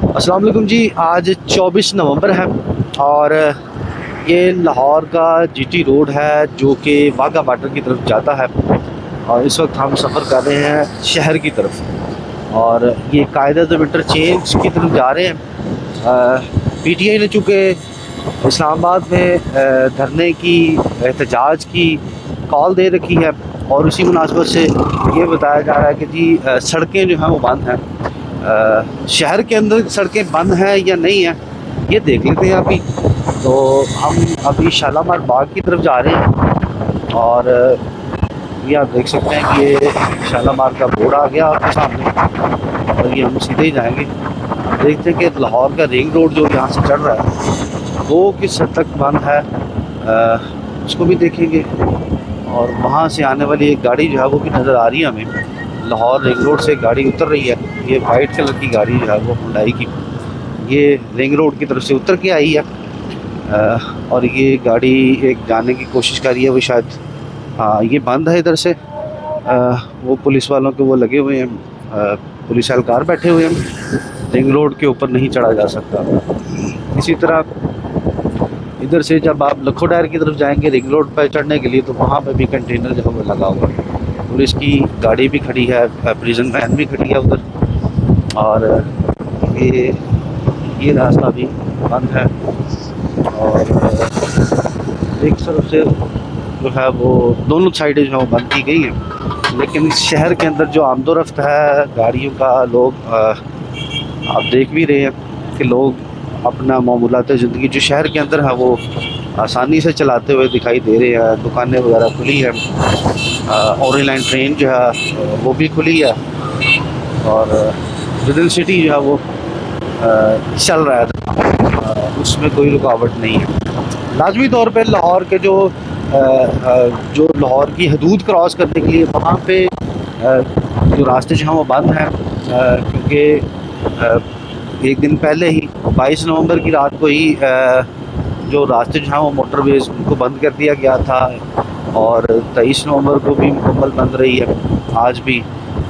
अस्सलाम वालेकुम जी। आज 24 नवंबर है और ये लाहौर का जीटी रोड है जो कि वाघा बॉर्डर की तरफ जाता है। और इस वक्त हम सफ़र कर रहे हैं शहर की तरफ और ये कायदा इंटरचेंज की तरफ जा रहे हैं। पीटीआई ने चूँकि इस्लामाबाद में धरने की एहतजाज की कॉल दे रखी है और उसी मुनासबत से ये बताया जा रहा है कि जी सड़कें जो हैं वो बंद हैं। शहर के अंदर सड़कें बंद हैं या नहीं हैं ये देख लेते हैं अभी। तो हम अभी शालामार बाग की तरफ जा रहे हैं और ये आप देख सकते हैं कि ये शालामार का बोर्ड आ गया आपके सामने और ये हम सीधे ही जाएंगे। देखते हैं कि लाहौर का रिंग रोड जो यहाँ से चढ़ रहा है वो किस हद तक बंद है, उसको भी देखेंगे। और वहाँ से आने वाली एक गाड़ी जो है वो भी नज़र आ रही है हमें। लाहौर रिंग रोड से गाड़ी उतर रही है, ये वाइट कलर की गाड़ी जो है वो हुंडई की, ये रिंग रोड की तरफ से उतर के आई है। और ये गाड़ी एक जाने की कोशिश कर रही है, वो शायद हाँ ये बंद है इधर से। वो पुलिस वालों के वो लगे हुए हैं, पुलिस एहलकार बैठे हुए हैं। रिंग रोड के ऊपर नहीं चढ़ा जा सकता। इसी तरह इधर से जब आप लखो डायर की तरफ जाएंगे रिंग रोड पर चढ़ने के लिए तो वहाँ पे भी कंटेनर जो है वो लगा हुआ है। पुलिस की गाड़ी भी खड़ी है, प्रिजन वैन भी खड़ी है उधर। और ये रास्ता भी बंद है और एक तरफ से जो है वो दोनों साइडें जो है वो बंद की गई हैं। लेकिन शहर के अंदर जो आमदोरफ्त है गाड़ियों का, लोग आप देख भी रहे हैं कि लोग अपना मामूलात ज़िंदगी जो शहर के अंदर है वो आसानी से चलाते हुए दिखाई दे रहे हैं। दुकानें वगैरह खुली है, ऑरेंज लाइन ट्रेन जो है वो भी खुली है और विदिन सिटी जो है वो चल रहा है, उसमें कोई रुकावट नहीं है। लाजमी तौर पे लाहौर के जो लाहौर की हदूद क्रॉस करने के लिए वहाँ पे जो रास्ते जो हैं वो बंद हैं, क्योंकि एक दिन पहले ही 22 नवंबर की रात को ही जो रास्ते जो हैं वो मोटरवेज़ उनको बंद कर दिया गया था और 23 नवंबर को भी मुकम्मल बंद रही है। आज भी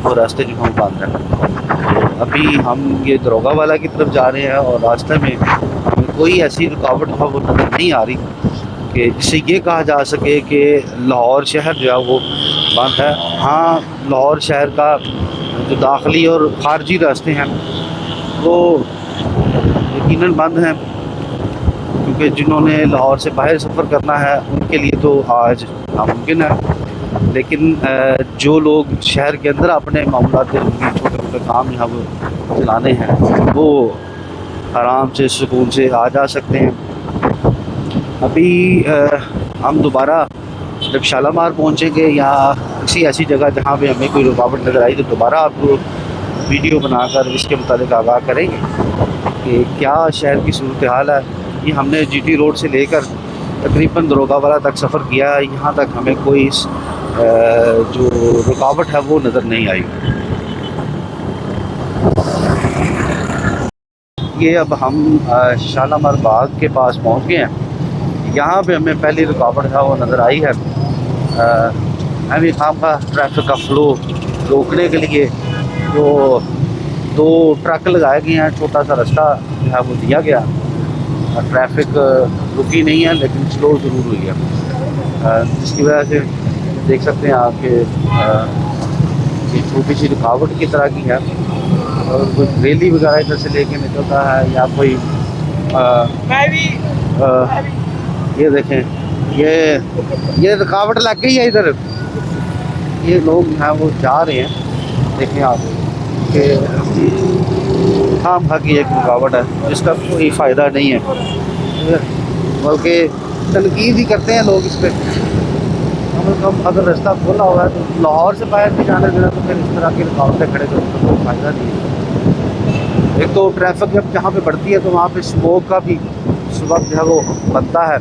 वो रास्ते जो हैं बंद हैं। अभी हम ये दरोगा वाला की तरफ जा रहे हैं और रास्ते में हमें कोई ऐसी रुकावट है वो नज़र नहीं आ रही कि जिससे ये कहा जा सके कि लाहौर शहर जो है वो बंद है। हाँ, लाहौर शहर का जो दाखिली और ख़ारजी रास्ते हैं वो यकीनन बंद हैं, क्योंकि जिन्होंने लाहौर से बाहर सफ़र करना है उनके लिए तो आज नामुमकिन है। लेकिन जो लोग शहर के अंदर अपने मामलात ज़िंदगी छोटे मोटे काम यहाँ वो चलाने हैं वो आराम से सुकून से आ जा सकते हैं। अभी हम दोबारा जब शालामार पहुँचेंगे या किसी ऐसी जगह जहाँ पे हमें कोई रुकावट नज़र आई तो दोबारा आपको वीडियो बनाकर इसके मुताबिक आगाह करेंगे कि क्या शहर की सूरत हाल है। ये हमने जीटी रोड से लेकर तकरीबन दरोगा वाला तक सफ़र किया है, यहाँ तक हमें कोई जो रुकावट है वो नज़र नहीं आई। ये अब हम शालामार बाग के पास पहुँच गए हैं। यहाँ पे हमें पहली रुकावट है वो नज़र आई है। अमीर खाम का ट्रैफिक का फ़्लो रोकने के लिए जो 2 ट्रक लगाए गए हैं, छोटा सा रास्ता जो है वो दिया गया। ट्रैफिक रुकी नहीं है लेकिन स्लो ज़रूर हुई है, जिसकी वजह से देख सकते हैं आप कि ये छोटी सी रुकावट की तरह की है। और कोई रैली वगैरह इधर से लेके निकलता है या कोई ये देखें ये रुकावट लग गई है इधर। ये लोग हैं वो जा रहे हैं, देखें आप कि खाम खा की एक रुकावट है जिसका कोई फ़ायदा नहीं है, बल्कि तनकीद ही करते हैं लोग इस पर। कम अगर रास्ता खोला हुआ है तो लाहौर से बाहर भी जाने देना, तो फिर इस तरह की रुकावटें खड़े करने का कोई फ़ायदा नहीं है। एक तो ट्रैफिक जब जहाँ पे बढ़ती है तो वहाँ पे स्मोक का भी उस वक्त जो है वो बनता है।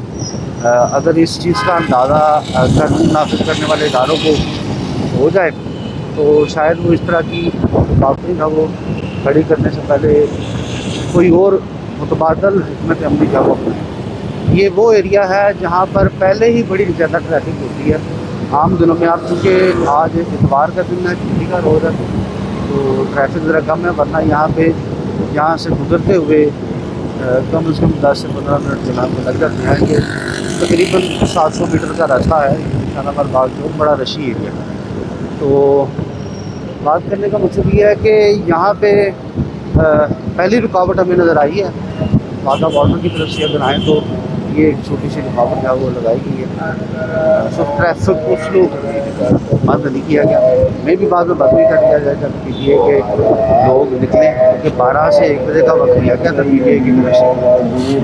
अगर इस चीज़ का अंदाज़ा कानून नाफिज करने वाले इदारों को हो जाए तो शायद वो इस तरह की रुकावटें जो वो खड़ी करने से पहले कोई और मुतबादल हिकमत अमली जो वो अपनाएं। ये वो एरिया है जहाँ पर पहले ही बड़ी ज़्यादा ट्रैफिक होती है आम दिनों में। आप चूँकि आज इतवार का दिन है, छुट्टी का रोज़ है, तो ट्रैफिक ज़रा कम है, वरना यहाँ पे यहाँ से गुजरते हुए कम से कम 10 से 15 मिनट जो है लग जाते हैं। ये तकरीबन 700 मीटर का रास्ता है शालामार बाग जो बड़ा रशी एरिया है। तो बात करने का मतलब ये है कि यहाँ पे पहली रुकावट हमें नज़र आई है वाघा बॉर्डर की तरफ से। अगर आएँ तो ये एक छोटी सी रुकावट है वो लगाई गई है। सो ट्रैफिक को स्लो बंद नहीं किया गया। मैं भी बाद में बंद भी कर दिया जाए जब PTI के लोग निकले, क्योंकि 12 से 1 बजे का वक्त दिया गया था PTI की तरफ से।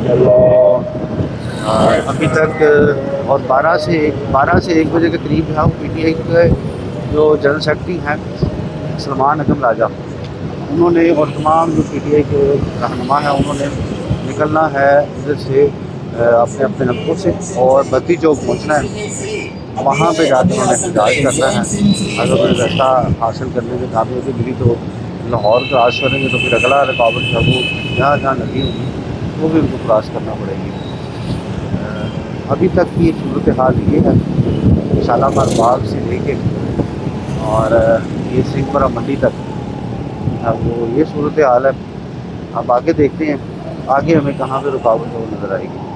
तो अभी तक और 12 से 1 बजे के करीब है वो PTI के जो जनरल सेक्रेटरी हैं सलमान अकम राजा, उन्होंने और तमाम जो PTI के रहनुमा हैं उन्होंने निकलना है इधर से अपने अपने नक्कों से और बत्ती चौक पहुँचना है। वहाँ पे जाकर उन्होंने एहतजाज करना है। अगर उन्हें रास्ता हासिल करने में कामयाबी मिली तो लाहौर क्रॉस करेंगे, तो फिर अगला रुकावट है वो जहाँ जहाँ लगी होगी वो भी उनको क्रॉस करना पड़ेगी। अभी तक की सूरत हाल ये है शालामार बाग से लेके और ये सिंहपुरा मंडी तक वो ये सूरत हाल है। अब आगे देखते हैं आगे हमें कहाँ पे रुकावट नज़र आएगी।